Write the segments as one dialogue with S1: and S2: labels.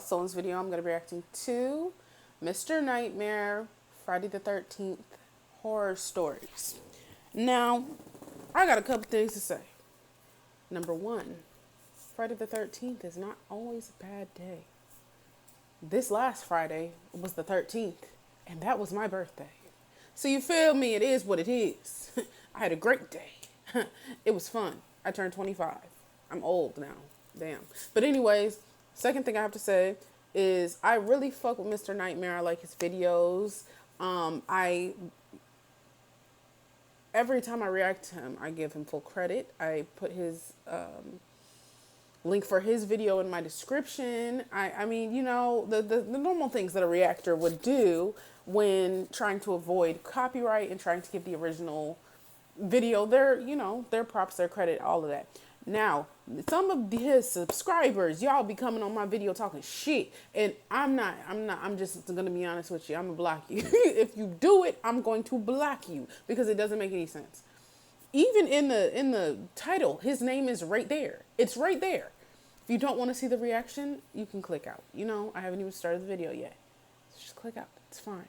S1: So in this video, I'm going to be reacting to Mr. Nightmare Friday the 13th horror stories. Now, I got a couple things to say. Number one, Friday the 13th is not always a bad day. This last Friday was the 13th, and that was my birthday. So you feel me? It is what it is. I had a great day. It was fun. I turned 25. I'm old now. Damn. But anyways, second thing I have to say is I really fuck with Mr. Nightmare. I like his videos. Every time I react to him, I give him full credit. I put his link for his video in my description. I mean, you know, the normal things that a reactor would do when trying to avoid copyright and trying to give the original video their props, their credit, all of that. Now, some of his subscribers, y'all be coming on my video talking shit, and I'm just gonna be honest with you. I'm gonna block you. If you do it, I'm going to block you because it doesn't make any sense. Even in the title, his name is right there. It's right there. If you don't want to see the reaction, you can click out. You know, I haven't even started the video yet. So just click out. It's fine.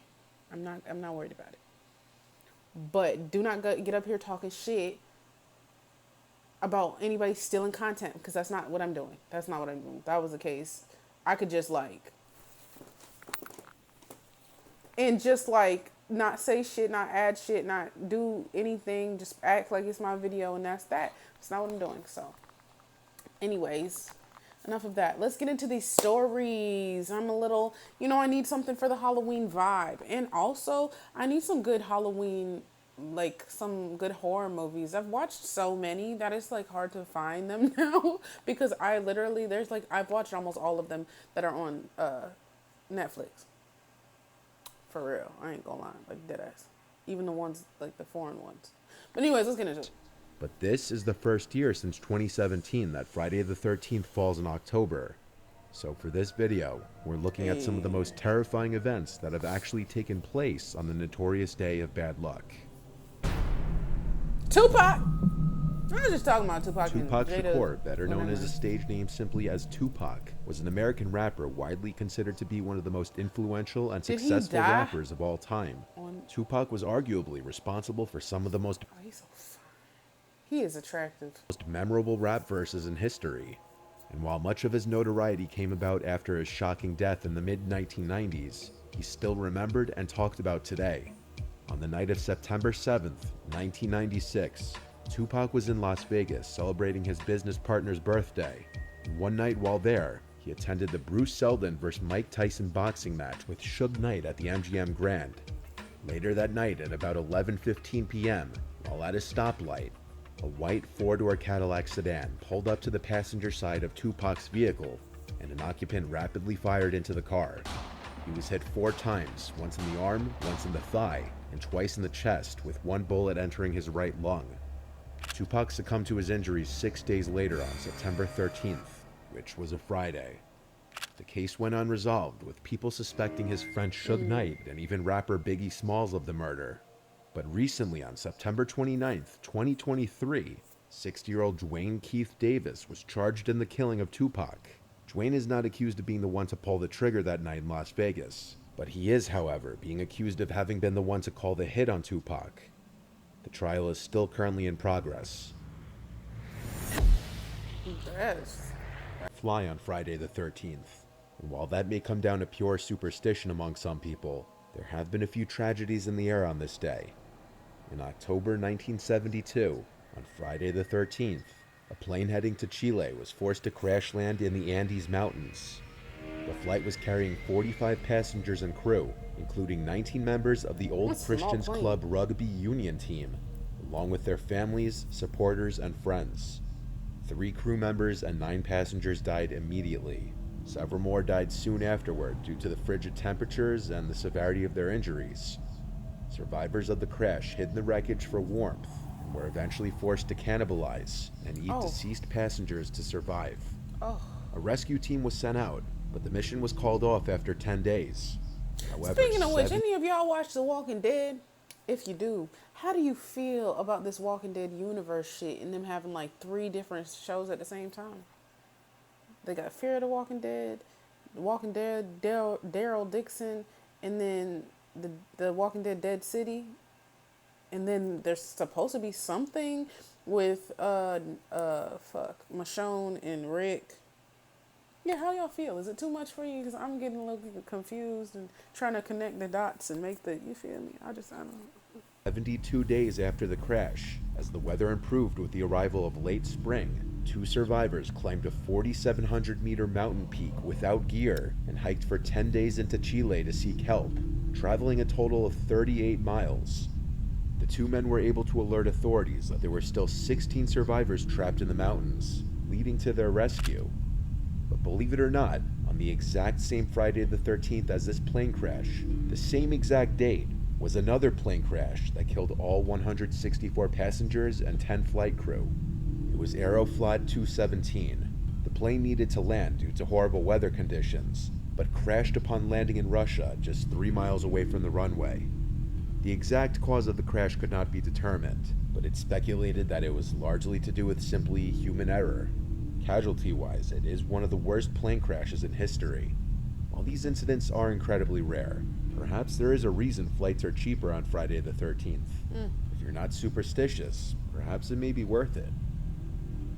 S1: I'm not worried about it. But do not get up here talking shit about anybody stealing content, because that's not what I'm doing. That's not what I'm doing. If that was the case, I could just not say shit, not add shit, not do anything, just act like it's my video, and that's that. It's not what I'm doing. So anyways, enough of that. Let's get into these stories. I'm a little, I need something for the Halloween vibe. And also, I need some good Halloween, some good horror movies. I've watched so many that it's hard to find them now because I've watched almost all of them that are on Netflix. For real. I ain't gonna lie. Deadass. Even the ones, the foreign ones. But anyways, let's get into it.
S2: But this is the first year since 2017 that Friday the 13th falls in October. So for this video, we're looking at some of the most terrifying events that have actually taken place on the notorious day of bad luck.
S1: Tupac! I was just talking about Tupac.
S2: Tupac Shakur, better known as a stage name simply as Tupac, was an American rapper widely considered to be one of the most influential and successful rappers of all time. Tupac was arguably responsible for some of the most
S1: He is attractive.
S2: Most memorable rap verses in history. And while much of his notoriety came about after his shocking death in the mid-1990s, he's still remembered and talked about today. On the night of September 7th, 1996, Tupac was in Las Vegas celebrating his business partner's birthday. And one night while there, he attended the Bruce Seldon vs. Mike Tyson boxing match with Suge Knight at the MGM Grand. Later that night at about 11:15 p.m., while at a stoplight, a white four-door Cadillac sedan pulled up to the passenger side of Tupac's vehicle, and an occupant rapidly fired into the car. He was hit 4 times, once in the arm, once in the thigh, and twice in the chest, with one bullet entering his right lung. Tupac succumbed to his injuries 6 days later on September 13th, which was a Friday. The case went unresolved, with people suspecting his friend Suge Knight and even rapper Biggie Smalls of the murder. But recently, on September 29th, 2023, 60-year-old Duane Keith Davis was charged in the killing of Tupac. Duane is not accused of being the one to pull the trigger that night in Las Vegas, but he is, however, being accused of having been the one to call the hit on Tupac. The trial is still currently in progress.
S1: Yes.
S2: Fly on Friday the 13th. And while that may come down to pure superstition among some people, there have been a few tragedies in the air on this day. In October 1972, on Friday the 13th, a plane heading to Chile was forced to crash land in the Andes Mountains. The flight was carrying 45 passengers and crew, including 19 members of the Old Christians Club rugby union team, along with their families, supporters, and friends. 3 crew members and 9 passengers died immediately. Several more died soon afterward due to the frigid temperatures and the severity of their injuries. Survivors of the crash hid in the wreckage for warmth and were eventually forced to cannibalize and eat deceased passengers to survive. A rescue team was sent out, but the mission was called off after 10 days. However,
S1: speaking of which, any of y'all watch The Walking Dead? If you do, how do you feel about this Walking Dead universe shit and them having 3 different shows at the same time? They got Fear of the Walking Dead, Walking Dead, Daryl Dixon, and then the Walking Dead Dead City, and then there's supposed to be something with Michonne and Rick. Yeah, how y'all feel? Is it too much for you? Because I'm getting a little confused and trying to connect the dots and make the, you feel me? I don't know.
S2: 72 days after the crash, as the weather improved with the arrival of late spring, 2 survivors climbed a 4,700-meter mountain peak without gear and hiked for 10 days into Chile to seek help, traveling a total of 38 miles. The 2 men were able to alert authorities that there were still 16 survivors trapped in the mountains, leading to their rescue. But believe it or not, on the exact same Friday the 13th as this plane crash, the same exact date, was another plane crash that killed all 164 passengers and 10 flight crew. It was Aeroflot 217. The plane needed to land due to horrible weather conditions, but crashed upon landing in Russia just 3 miles away from the runway. The exact cause of the crash could not be determined, but it's speculated that it was largely to do with simply human error. Casualty-wise, it is one of the worst plane crashes in history. While these incidents are incredibly rare, perhaps there is a reason flights are cheaper on Friday the 13th. If you're not superstitious, perhaps it may be worth it.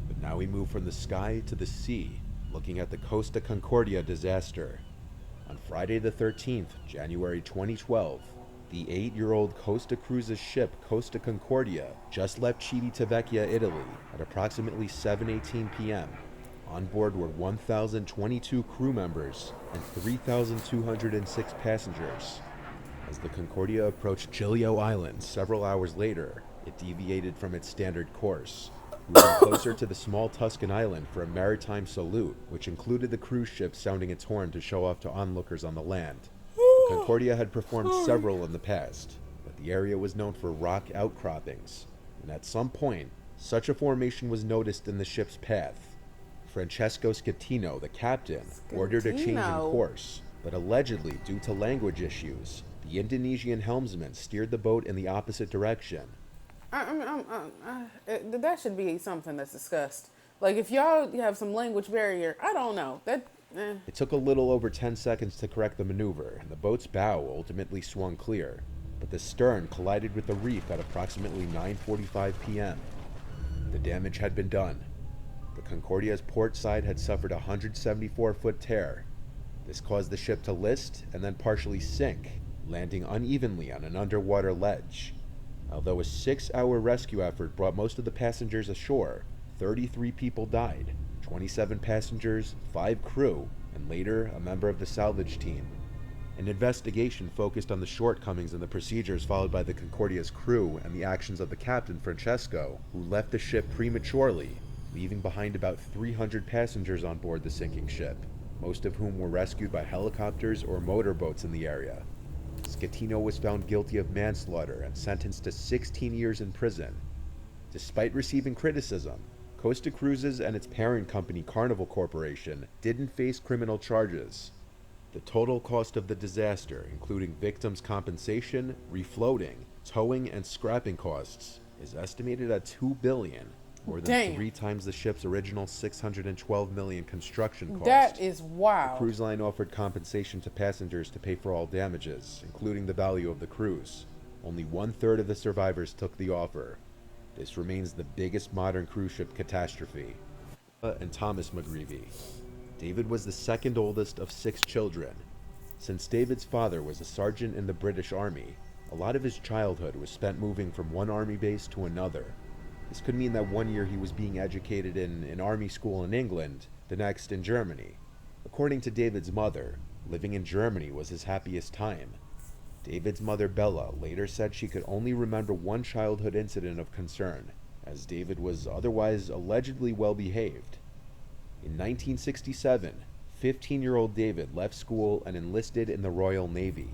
S2: But now we move from the sky to the sea, looking at the Costa Concordia disaster. On Friday the 13th, January 2012, the 8-year-old Costa Cruises ship Costa Concordia just left Civitavecchia, Italy at approximately 7:18 p.m. On board were 1,022 crew members and 3,206 passengers. As the Concordia approached Giglio Island several hours later, it deviated from its standard course, moving closer to the small Tuscan island for a maritime salute, which included the cruise ship sounding its horn to show off to onlookers on the land. The Concordia had performed several in the past, but the area was known for rock outcroppings, and at some point, such a formation was noticed in the ship's path. Francesco Schettino, the captain, ordered a change in course, but allegedly, due to language issues, the Indonesian helmsman steered the boat in the opposite direction.
S1: That should be something that's discussed. Like, if y'all have some language barrier, I don't know.
S2: It took a little over 10 seconds to correct the maneuver, and the boat's bow ultimately swung clear, but the stern collided with the reef at approximately 9:45 p.m. The damage had been done. The Concordia's port side had suffered a 174-foot tear. This caused the ship to list and then partially sink, landing unevenly on an underwater ledge. Although a 6-hour rescue effort brought most of the passengers ashore, 33 people died, 27 passengers, 5 crew, and later a member of the salvage team. An investigation focused on the shortcomings in the procedures followed by the Concordia's crew and the actions of the captain, Francesco, who left the ship prematurely, leaving behind about 300 passengers on board the sinking ship, most of whom were rescued by helicopters or motorboats in the area. Schettino was found guilty of manslaughter and sentenced to 16 years in prison. Despite receiving criticism, Costa Cruises and its parent company Carnival Corporation didn't face criminal charges. The total cost of the disaster, including victims' compensation, refloating, towing, and scrapping costs, is estimated at $2 billion, more than 3 times the ship's original $612 million construction cost.
S1: That is wild.
S2: The cruise line offered compensation to passengers to pay for all damages, including the value of the cruise. Only 1/3 of the survivors took the offer. This remains the biggest modern cruise ship catastrophe. And Thomas McGreevy. David was the second oldest of 6 children. Since David's father was a sergeant in the British Army, a lot of his childhood was spent moving from one army base to another. This could mean that one year he was being educated in an army school in England, the next in Germany. According to David's mother, living in Germany was his happiest time. David's mother, Bella, later said she could only remember one childhood incident of concern, as David was otherwise allegedly well behaved. In 1967, 15-year-old David left school and enlisted in the Royal Navy.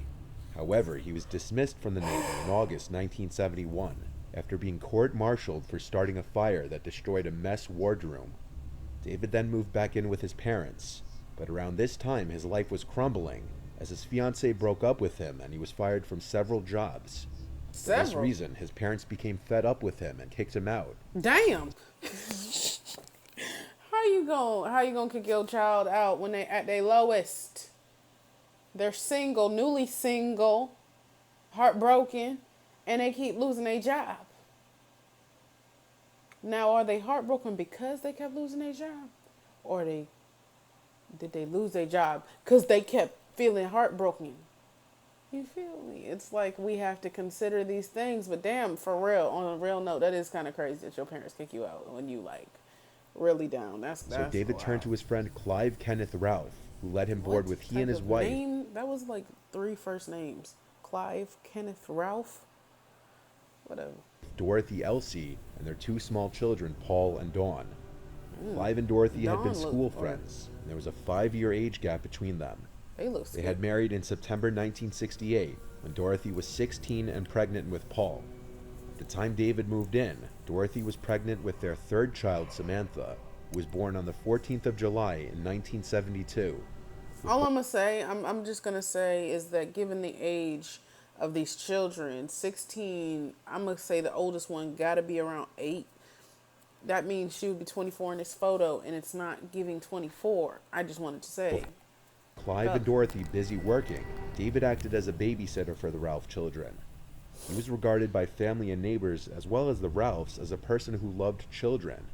S2: However, he was dismissed from the Navy in August 1971 after being court-martialed for starting a fire that destroyed a mess wardroom. David then moved back in with his parents, but around this time his life was crumbling as his fiancée broke up with him and he was fired from several jobs. For this reason, his parents became fed up with him and kicked him out.
S1: Damn. How you gonna kick your child out when they at their lowest? They're single, newly single, heartbroken, and they keep losing their job. Now, are they heartbroken because they kept losing their job? Or did they lose their job because they kept feeling heartbroken? You feel me? It's like we have to consider these things, but damn, for real, on a real note, that is kind of crazy that your parents kick you out when you like really down.
S2: So
S1: That's
S2: David turned
S1: wild.
S2: to his friend Clive Kenneth Ralph, who led him
S1: What
S2: board with he and
S1: type
S2: his
S1: of
S2: wife,
S1: name? That was like three first names: Clive, Kenneth, Ralph, whatever.
S2: Dorothy Elsie, and their two small children, Paul and Dawn. Clive and Dorothy had been
S1: Dawn look,
S2: school
S1: or
S2: friends, and there was a 5-year age gap between them.
S1: they look
S2: They
S1: scared.
S2: had married in September 1968, when Dorothy was 16 and pregnant with Paul. At the time David moved in, Dorothy was pregnant with their third child, Samantha, who was born on the 14th of July in 1972.
S1: All I'm gonna say, I'm just gonna say is that given the age of these children, 16, I'm gonna say the oldest one gotta be around 8. That means she would be 24 in this photo, and it's not giving 24. I just wanted to say.
S2: Clive and Dorothy busy working, David acted as a babysitter for the Ralph children. He was regarded by family and neighbors, as well as the Ralphs, as a person who loved children.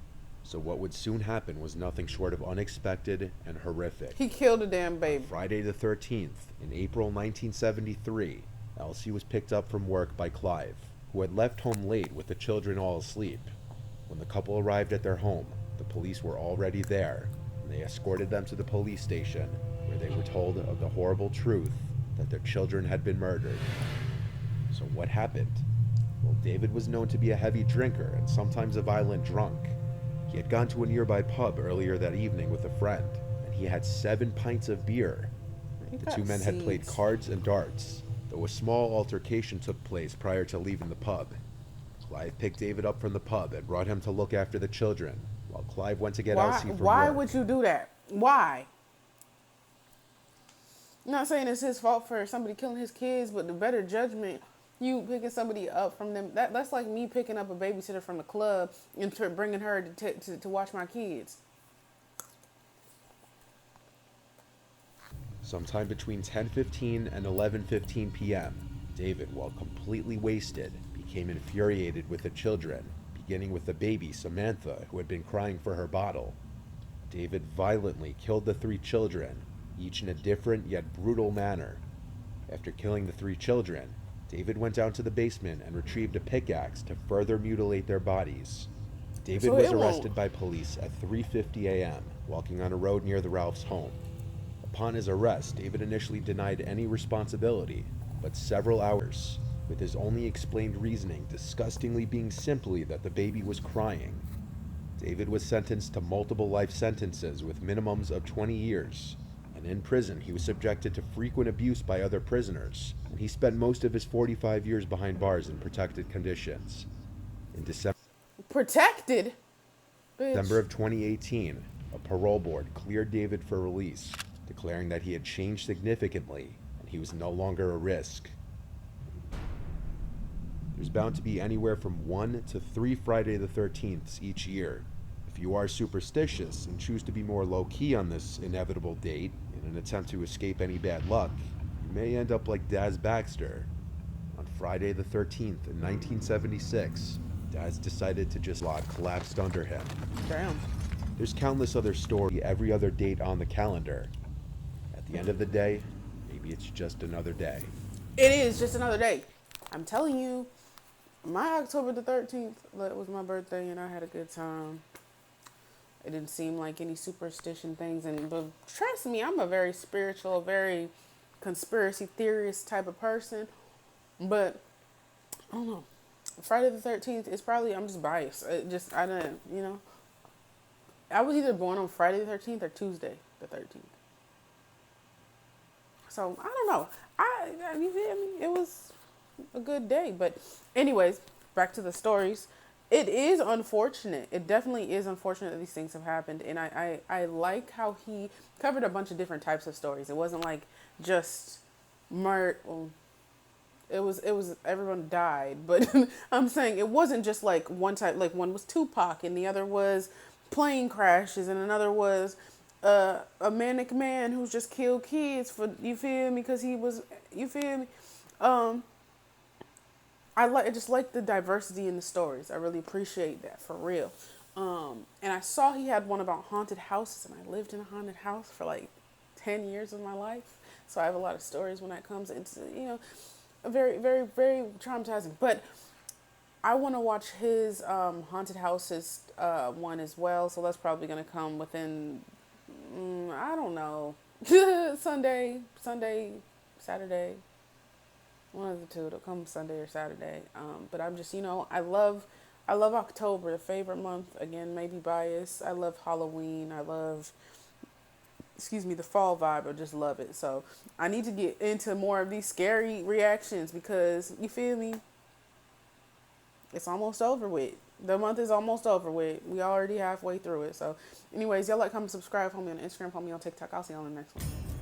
S2: So what would soon happen was nothing short of unexpected and horrific.
S1: He killed a damn baby.
S2: Friday the 13th, in April 1973, Elsie was picked up from work by Clive, who had left home late with the children all asleep. When the couple arrived at their home, the police were already there, and they escorted them to the police station, where they were told of the horrible truth that their children had been murdered. So what happened? Well, David was known to be a heavy drinker and sometimes a violent drunk. He had gone to a nearby pub earlier that evening with a friend, and he had 7 pints of beer.
S1: You
S2: The
S1: got
S2: two men had played
S1: seeds.
S2: cards and darts, though a small altercation took place prior to leaving the pub. Clive picked David up from the pub and brought him to look after the children, while Clive went to get
S1: Why?
S2: Elsie from
S1: Why
S2: work.
S1: would you do that? Why? I'm not saying it's his fault for somebody killing his kids, but the better judgment, you picking somebody up from them. That's like me picking up a babysitter from the club and bringing her to watch my kids.
S2: Sometime between 10:15 and 11:15 p.m., David, while completely wasted, became infuriated with the children, beginning with the baby, Samantha, who had been crying for her bottle. David violently killed the 3 children, each in a different yet brutal manner. After killing the 3 children, David went down to the basement and retrieved a pickaxe to further mutilate their bodies. David
S1: So
S2: was
S1: it won't-
S2: arrested by police at 3:50 a.m., walking on a road near the Ralphs' home. Upon his arrest, David initially denied any responsibility, but several hours, with his only explained reasoning disgustingly being simply that the baby was crying. David was sentenced to multiple life sentences with minimums of 20 years, and in prison he was subjected to frequent abuse by other prisoners, and he spent most of his 45 years behind bars in protected conditions. In
S1: Protected. Bitch.
S2: December of 2018, a parole board cleared David for release, declaring that he had changed significantly and he was no longer a risk. There's bound to be anywhere from 1 to 3 Friday the 13ths each year. If you are superstitious and choose to be more low-key on this inevitable date in an attempt to escape any bad luck, you may end up like Daz Baxter. On Friday the 13th in 1976, Daz decided to just lot collapsed under him.
S1: Damn.
S2: There's countless other stories every other date on the calendar. At the end of the day, maybe it's just another day.
S1: It is just another day. I'm telling you, my October the 13th was my birthday, and I had a good time. It didn't seem like any superstition things, but trust me, I'm a very spiritual, very conspiracy theorist type of person. But I don't know. Friday the 13th is probably, I'm just biased. I don't, I was either born on Friday the 13th or Tuesday the 13th. So I don't know. I mean, it was a good day. But anyways, back to the stories. It is unfortunate. It definitely is unfortunate that these things have happened. And I like how he covered a bunch of different types of stories. It wasn't like just murder. Well, it was everyone died, but I'm saying it wasn't just like one type. Like one was Tupac, and the other was plane crashes, and another was a manic man who's just killed kids for, you feel me, because he was, you feel me. Um, I just like the diversity in the stories. I really appreciate that, for real. And I saw he had one about haunted houses, and I lived in a haunted house for like 10 years of my life. So I have a lot of stories when that comes. It's, very, very, very traumatizing. But I want to watch his haunted houses one as well. So that's probably going to come within, I don't know, Sunday, Saturday. One of the two. It'll come Sunday or Saturday. But I'm just, I love October, the favorite month. Again, maybe bias. I love Halloween. I love, excuse me, the fall vibe. I just love it. So I need to get into more of these scary reactions because, you feel me? It's almost over with. The month is almost over with. We already halfway through it. So anyways, y'all like, comment, subscribe. Follow me on Instagram. Follow me on TikTok. I'll see you on the next one.